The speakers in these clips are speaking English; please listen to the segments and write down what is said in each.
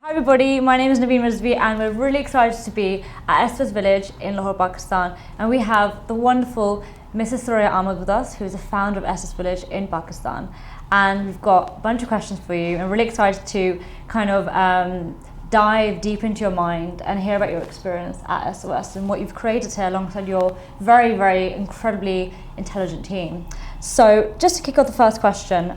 Hi everybody, my name is Naveen and we're really excited to be at Estes village in Lahore, Pakistan, and we have the wonderful Mrs. Souriya Anwar with us, who is the founder of Estes village in Pakistan. And we've got a bunch of questions for you and really excited to kind of dive deep into your mind and hear about your experience at SOS and what you've created here alongside your very, very incredibly intelligent team. So just to kick off the first question,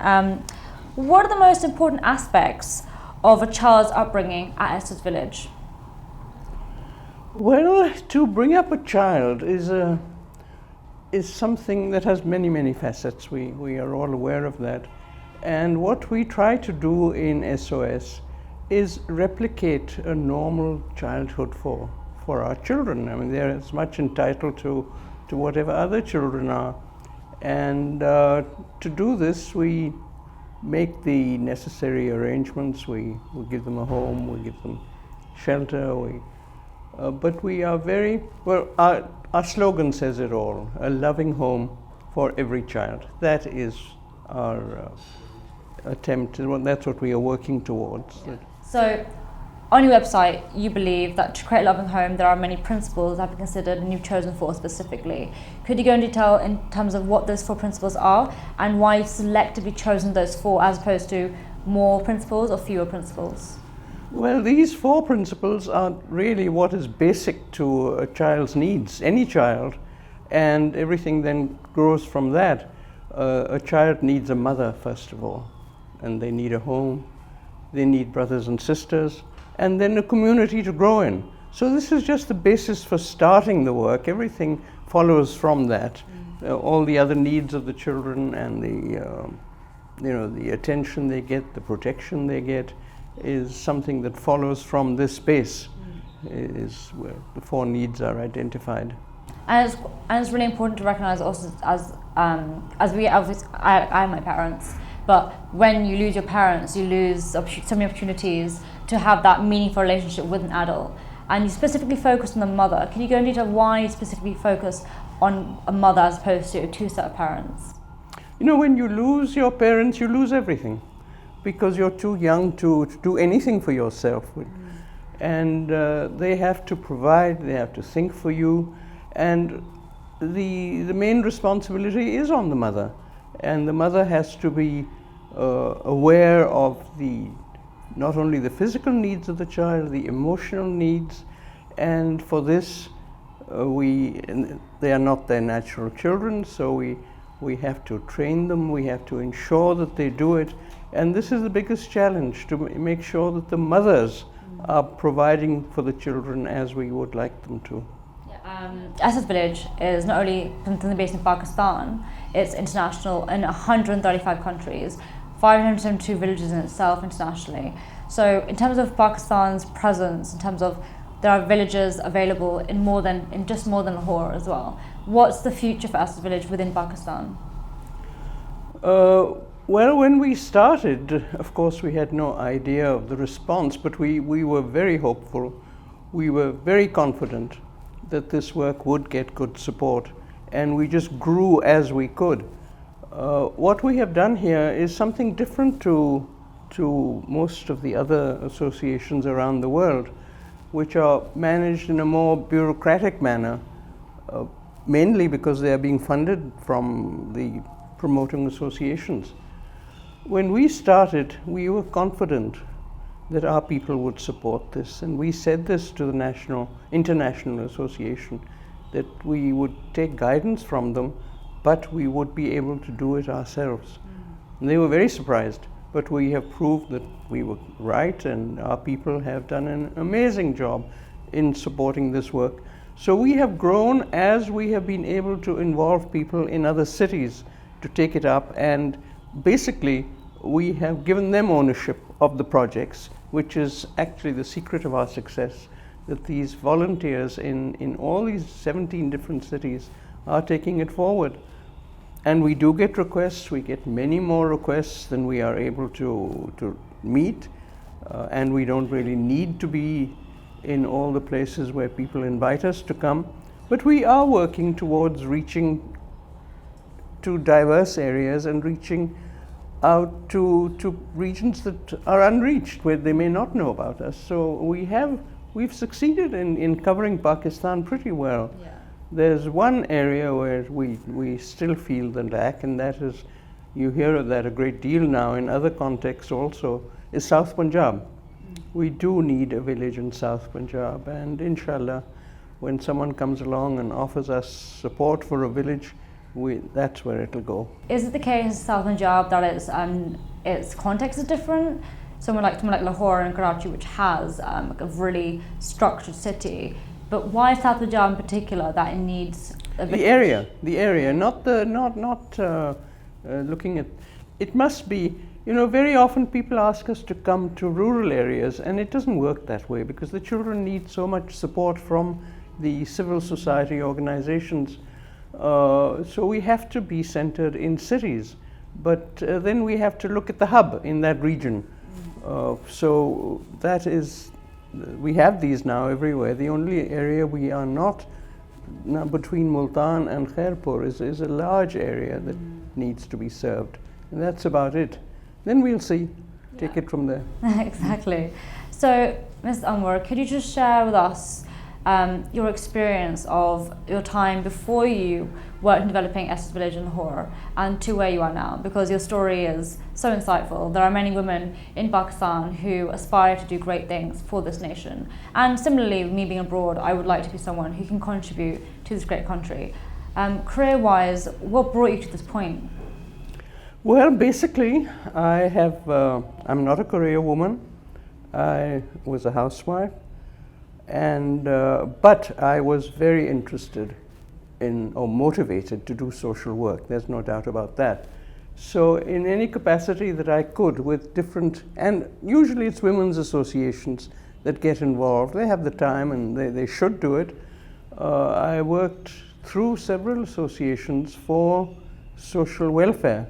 what are the most important aspects of a child's upbringing at Estes village? Well, to bring up a child is something that has many, many facets. We are all aware of that. And what we try to do in SOS is replicate a normal childhood for our children. I mean, they're as much entitled to whatever other children are. And to do this, we make the necessary arrangements. We give them a home, we give them shelter, but we are very, well, our slogan says it all, a loving home for every child. That is our attempt, that's what we are working towards. Yeah. So, on your website, you believe that to create a loving home, there are many principles that have been considered and you've chosen 4 specifically. Could you go into detail in terms of what those 4 principles are and why you've selectively chosen those 4 as opposed to more principles or fewer principles? Well, these 4 principles are really what is basic to a child's needs, any child, and everything then grows from that. A child needs a mother, first of all, and they need a home, they need brothers and sisters, and then a community to grow in. So this is just the basis for starting the work. Everything follows from that. All the other needs of the children and the attention they get, the protection they get, is something that follows from this base. Is where the 4 needs are identified. And it's really important to recognize also as we obviously, I have my parents, but when you lose your parents, you lose so many opportunities to have that meaningful relationship with an adult. And you specifically focus on the mother. Can you go into detail why you specifically focus on a mother as opposed to a 2 set of parents? You know, when you lose your parents, you lose everything, because you're too young to do anything for yourself. And they have to provide, they have to think for you, and the main responsibility is on the mother. And the mother has to be aware of not only the physical needs of the child, the emotional needs, and for this they are not their natural children, so we have to train them, we have to ensure that they do it, and this is the biggest challenge, to make sure that the mothers are providing for the children as we would like them to. Estes village is not only something based in Pakistan, it's international in 135 countries, 572 villages in itself internationally. So in terms of Pakistan's presence, in terms of there are villages available in just more than Lahore as well. What's the future for Estes village within Pakistan? Well, when we started, of course, we had no idea of the response, but we were very hopeful. We were very confident that this work would get good support, and we just grew as we could. What we have done here is something different to most of the other associations around the world, which are managed in a more bureaucratic manner, mainly because they are being funded from the promoting associations. When we started, we were confident that our people would support this, and we said this to the international association, that we would take guidance from them, but we would be able to do it ourselves. And they were very surprised, but we have proved that we were right, and our people have done an amazing job in supporting this work. So we have grown as we have been able to involve people in other cities to take it up, and basically we have given them ownership of the projects, which is actually the secret of our success, that these volunteers in all these 17 different cities are taking it forward. And we do get requests, we get many more requests than we are able to meet, and we don't really need to be in all the places where people invite us to come, but we are working towards reaching to diverse areas and reaching out to regions that are unreached, where they may not know about us. So we've succeeded in covering Pakistan pretty well. Yeah. There's one area where we still feel the lack, and that is, you hear of that a great deal now in other contexts also, is South Punjab. We do need a village in South Punjab, and inshallah, when someone comes along and offers us support for a village, that's where it'll go. Is it the case in South Punjab that its context is different? Somewhere like Lahore and Karachi, which has like a really structured city, but why South Punjab in particular that it needs a village? The area, not looking at. It must be. Very often people ask us to come to rural areas, and it doesn't work that way, because the children need so much support from the civil society organizations. So we have to be centered in cities, but then we have to look at the hub in that region. So that is, we have these now everywhere. The only area we are not now between Multan and Khairpur is a large area that needs to be served, and that's about it. Then we'll see, take it from there. Exactly. So, Ms. Anwar, could you just share with us your experience of your time before you worked in developing Estes Village in Lahore and to where you are now? Because your story is so insightful. There are many women in Pakistan who aspire to do great things for this nation. And similarly, me being abroad, I would like to be someone who can contribute to this great country. Career-wise, what brought you to this point? Well, basically, I'm not a career woman. I was a housewife, but I was very interested in, or motivated to do social work. There's no doubt about that. So in any capacity that I could with different, and usually it's women's associations that get involved. They have the time and they should do it. I worked through several associations for social welfare,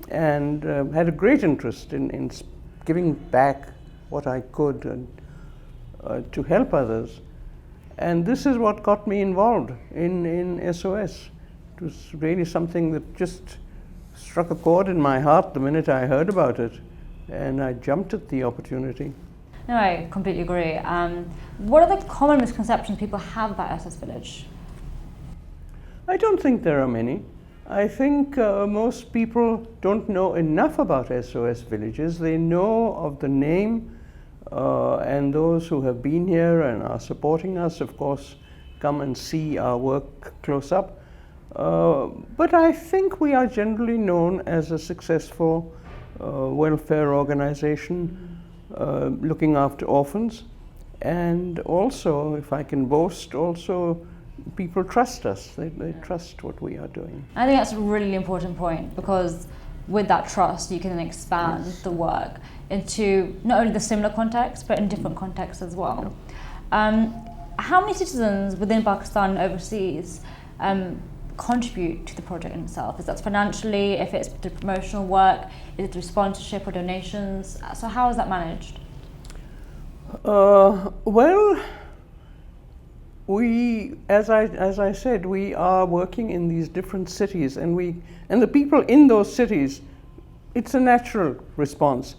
and had a great interest in giving back what I could and to help others. And this is what got me involved in SOS. It was really something that just struck a chord in my heart the minute I heard about it, and I jumped at the opportunity. No, I completely agree. What are the common misconceptions people have about SOS Village? I don't think there are many. I think most people don't know enough about SOS Villages. They know of the name, and those who have been here and are supporting us, of course, come and see our work close up. But I think we are generally known as a successful welfare organization looking after orphans. And also, if I can boast, also people trust us. They trust what we are doing. I think that's a really important point, because with that trust you can then expand the work into not only the similar context but in different contexts as well. How many citizens within Pakistan and overseas contribute to the project in itself? Is that financially, if it's through promotional work, is it through sponsorship or donations? So how is that managed? Well, we, as I said, we are working in these different cities, and the people in those cities, it's a natural response,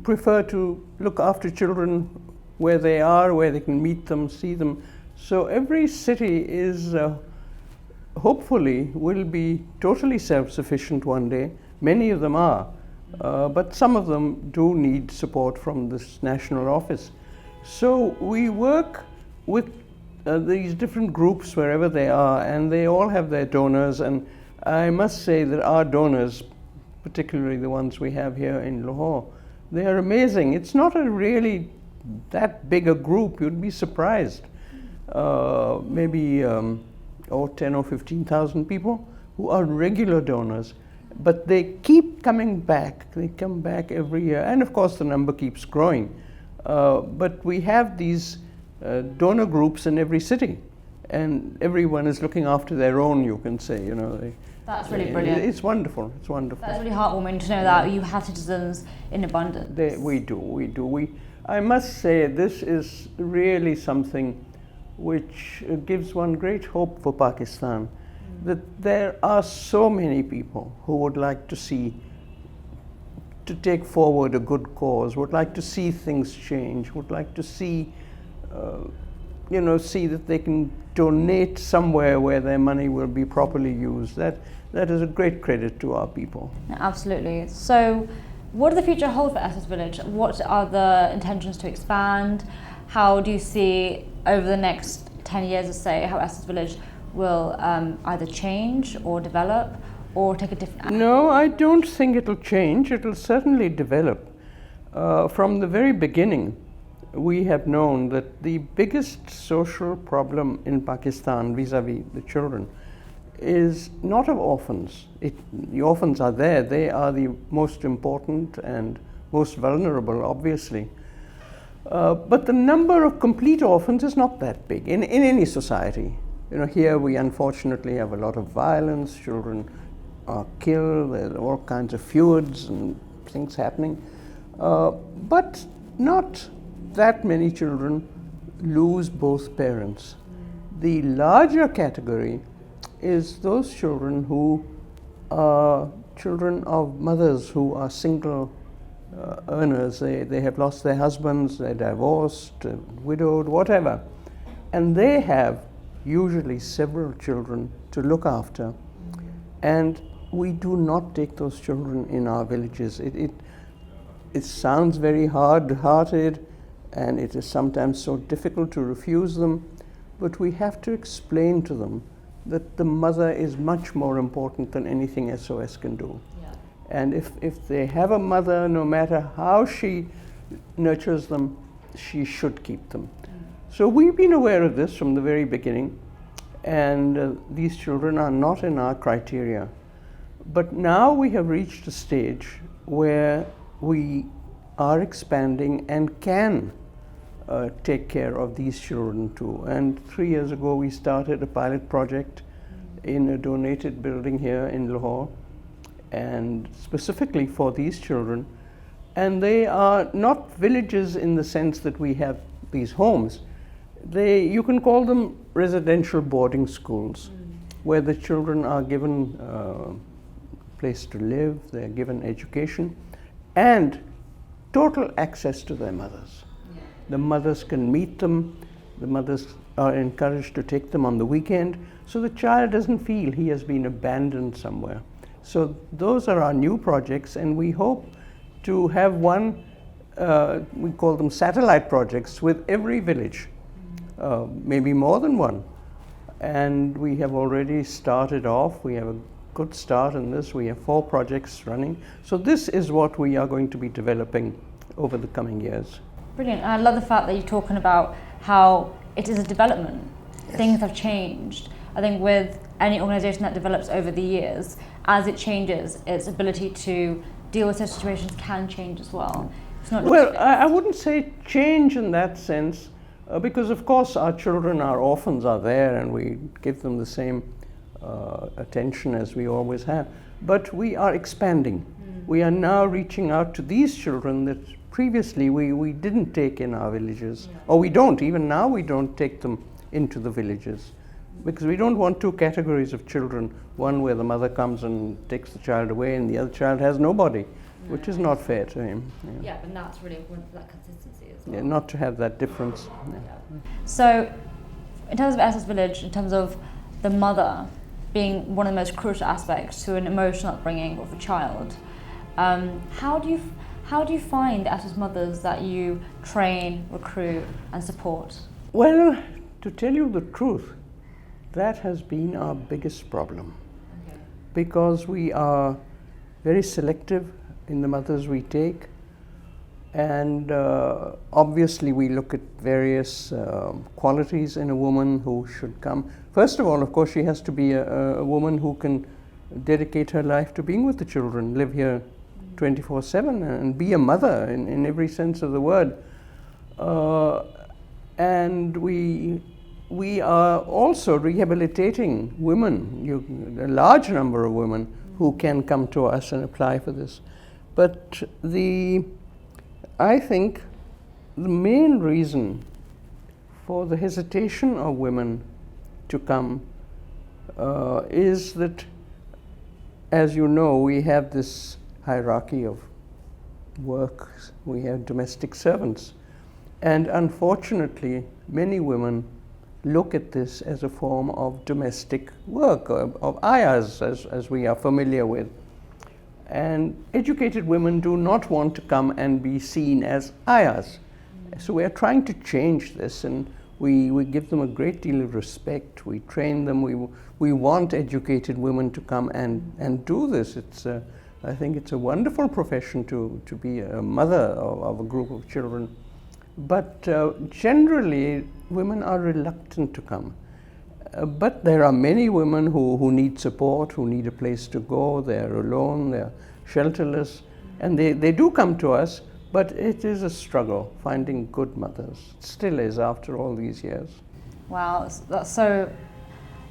prefer to look after children where they are, where they can meet them, see them. So every city is, hopefully, will be totally self-sufficient one day. Many of them are, but some of them do need support from this national office. So we work with these different groups wherever they are, and they all have their donors, and I must say that our donors, particularly the ones we have here in Lahore, they are amazing. It's not a really that big a group. You'd be surprised. Maybe 10 or 15,000 people who are regular donors, but they keep coming back. They come back every year, and of course the number keeps growing. But we have these donor groups in every city, and everyone is looking after their own, you can say, That's really brilliant. It's wonderful, it's wonderful. That's really heartwarming to know that you have citizens in abundance. We do. I must say, this is really something which gives one great hope for Pakistan, that there are so many people who would like to see to take forward a good cause, would like to see things change, would like to see, see that they can donate somewhere where their money will be properly used. That is a great credit to our people. Absolutely. So, what does the future hold for Estes Village? What are the intentions to expand? How do you see over the next 10 years, let's say, how Estes Village will either change or develop or take a different... No, I don't think it'll change. It'll certainly develop. From the very beginning, we have known that the biggest social problem in Pakistan vis-a-vis the children is not of orphans. The orphans are there. They are the most important and most vulnerable, obviously. But the number of complete orphans is not that big in any society. Here we unfortunately have a lot of violence. Children are killed. There's all kinds of feuds and things happening. But not that many children lose both parents. The larger category is those children who are children of mothers who are single earners. They have lost their husbands, they're divorced, widowed, whatever. And they have usually several children to look after. And we do not take those children in our villages. It sounds very hard-hearted, and it is sometimes so difficult to refuse them, but we have to explain to them that the mother is much more important than anything SOS can do. Yeah. And if they have a mother, no matter how she nurtures them, she should keep them. So we've been aware of this from the very beginning, and these children are not in our criteria. But now we have reached a stage where we are expanding and can take care of these children too. And 3 years ago we started a pilot project in a donated building here in Lahore, and specifically for these children. And they are not villages in the sense that we have these homes. You can call them residential boarding schools, where the children are given a place to live, they're given education, and total access to their mothers. Yeah. The mothers can meet them, the mothers are encouraged to take them on the weekend, so the child doesn't feel he has been abandoned somewhere. So those are our new projects, and we hope to have one, we call them satellite projects, with every village, maybe more than one. And we have already started off. We have a good start in this. We have 4 projects running. So this is what we are going to be developing over the coming years. Brilliant. And I love the fact that you're talking about how it is a development. Yes. Things have changed. I think with any organisation that develops over the years, as it changes, its ability to deal with such situations can change as well. It's not well, I wouldn't say change in that sense, because of course our children, our orphans are there, and we give them the same attention as we always have. But we are expanding. We are now reaching out to these children that previously we didn't take in our villages, or we don't. Even now we don't take them into the villages, because we don't want 2 categories of children, one where the mother comes and takes the child away and the other child has nobody, which is not fair to him. Yeah, but that's really important for that consistency as well. Yeah, not to have that difference. Yeah. So, in terms of Estes Village, in terms of the mother being one of the most crucial aspects to an emotional upbringing of a child, how do you find the Estes mothers that you train, recruit and support? Well, to tell you the truth, that has been our biggest problem. Okay. Because we are very selective in the mothers we take, and obviously we look at various qualities in a woman who should come. First of all, of course, she has to be a woman who can dedicate her life to being with the children, live here 24/7 and be a mother in every sense of the word. And we are also rehabilitating women, a large number of women who can come to us and apply for this. But I think the main reason for the hesitation of women to come is that, as you know, we have this hierarchy of work, we have domestic servants. And unfortunately, many women look at this as a form of domestic work, of ayahs, as we are familiar with. And educated women do not want to come and be seen as ayahs. So we are trying to change this, and we give them a great deal of respect. We train them. We want educated women to come and do this. I think it's a wonderful profession to be a mother of a group of children. But generally, women are reluctant to come. But there are many women who need support, who need a place to go. They're alone, they're shelterless, and they do come to us, but it is a struggle finding good mothers. It still is after all these years. Wow, that's so...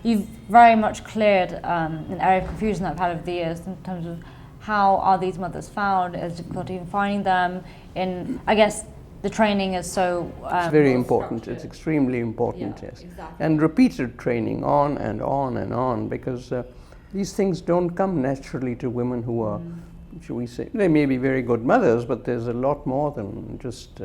You've very much cleared an area of confusion that I've had over the years in terms of how are these mothers found, is difficulty in finding them, I guess the training is so it's very important. It's extremely important, yes. Exactly. And repeated training on and on and on, because these things don't come naturally to women who are, shall we say, they may be very good mothers, but there's a lot more than just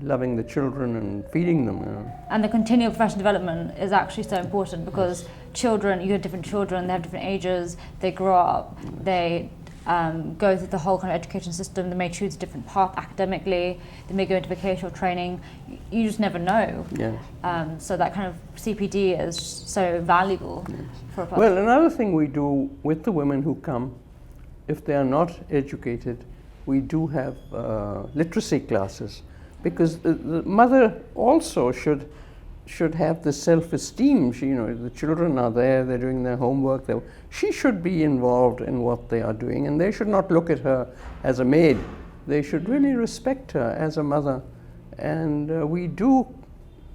loving the children and feeding them. And the continual professional development is actually so important, because children, you have different children, they have different ages, they grow up, they go through the whole kind of education system. They may choose a different path academically, they may go into vocational training. You just never know. Yes. So that kind of CPD is so valuable for a person. Well, another thing we do with the women who come, if they are not educated, we do have literacy classes, because the mother also should have the self-esteem. The children are there, they're doing their homework. She should be involved in what they are doing, and they should not look at her as a maid. They should really respect her as a mother. And we do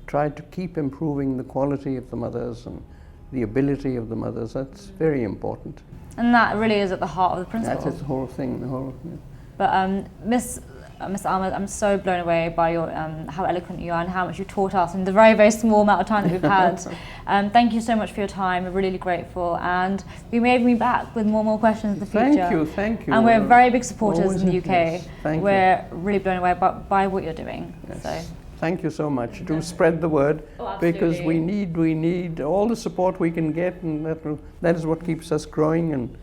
try to keep improving the quality of the mothers and the ability of the mothers. That's very important. And that really is at the heart of the principle. That is the whole thing. But Ms. Ahmed, I'm so blown away by your how eloquent you are and how much you taught us in the very, very small amount of time that we've had. Thank you so much for your time. We're really grateful, and we may be back with more questions in the future. Thank you. And we're very big supporters Always in the UK. Yes. We're really blown away by what you're doing. Yes. So. Thank you so much. Do spread the word, because we need all the support we can get, and that is what keeps us growing and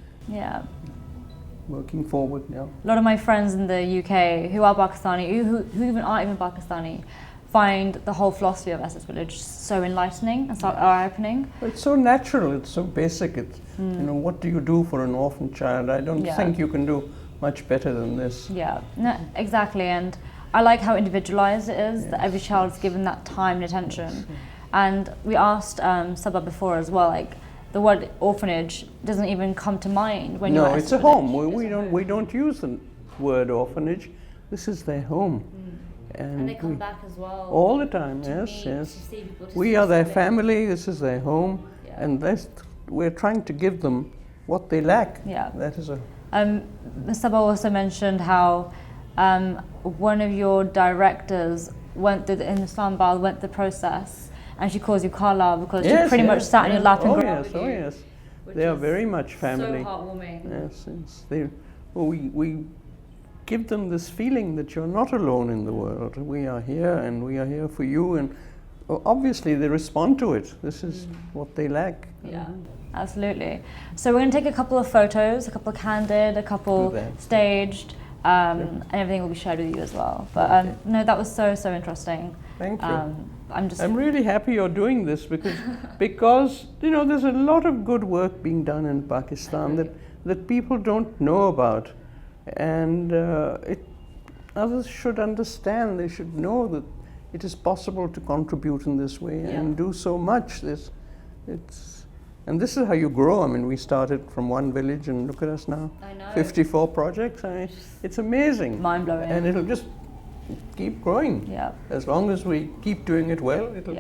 working forward. A lot of my friends in the UK who are Pakistani, who even aren't even Pakistani, find the whole philosophy of Estes Village so enlightening and so eye-opening. It's so natural, it's so basic. It's what do you do for an orphan child? I don't think you can do much better than this. Yeah, no, exactly. And I like how individualized it is, that every child is given that time and attention. And we asked Sabah before as well, like, the word orphanage doesn't even come to mind when you're at it's a home. We don't use the word orphanage. This is their home. And they come back as well. All the time, yes. We are their family, this is their home, and we're trying to give them what they lack. Yeah. That is Ms. Sabah also mentioned how one of your directors went through in Islamabad, went through the process, and she calls you Kala because she pretty much sat in your lap and grew yes. They are very much family. So heartwarming. Yes. We give them this feeling that you're not alone in the world. We are here, and we are here for you. And obviously, they respond to it. This is what they lack. Yeah, absolutely. So we're going to take a couple of photos, a couple candid, a couple staged, and everything will be shared with you as well. But no, that was so interesting. Thank you. I'm really happy you're doing this because there's a lot of good work being done in Pakistan that people don't know about, and others should understand. They should know that it is possible to contribute in this way and do so much. And this is how you grow. I mean, we started from one village, and look at us now. I know. 54 projects. It's amazing. Mind-blowing. And it'll just keep growing. Yeah. As long as we keep doing it well, it'll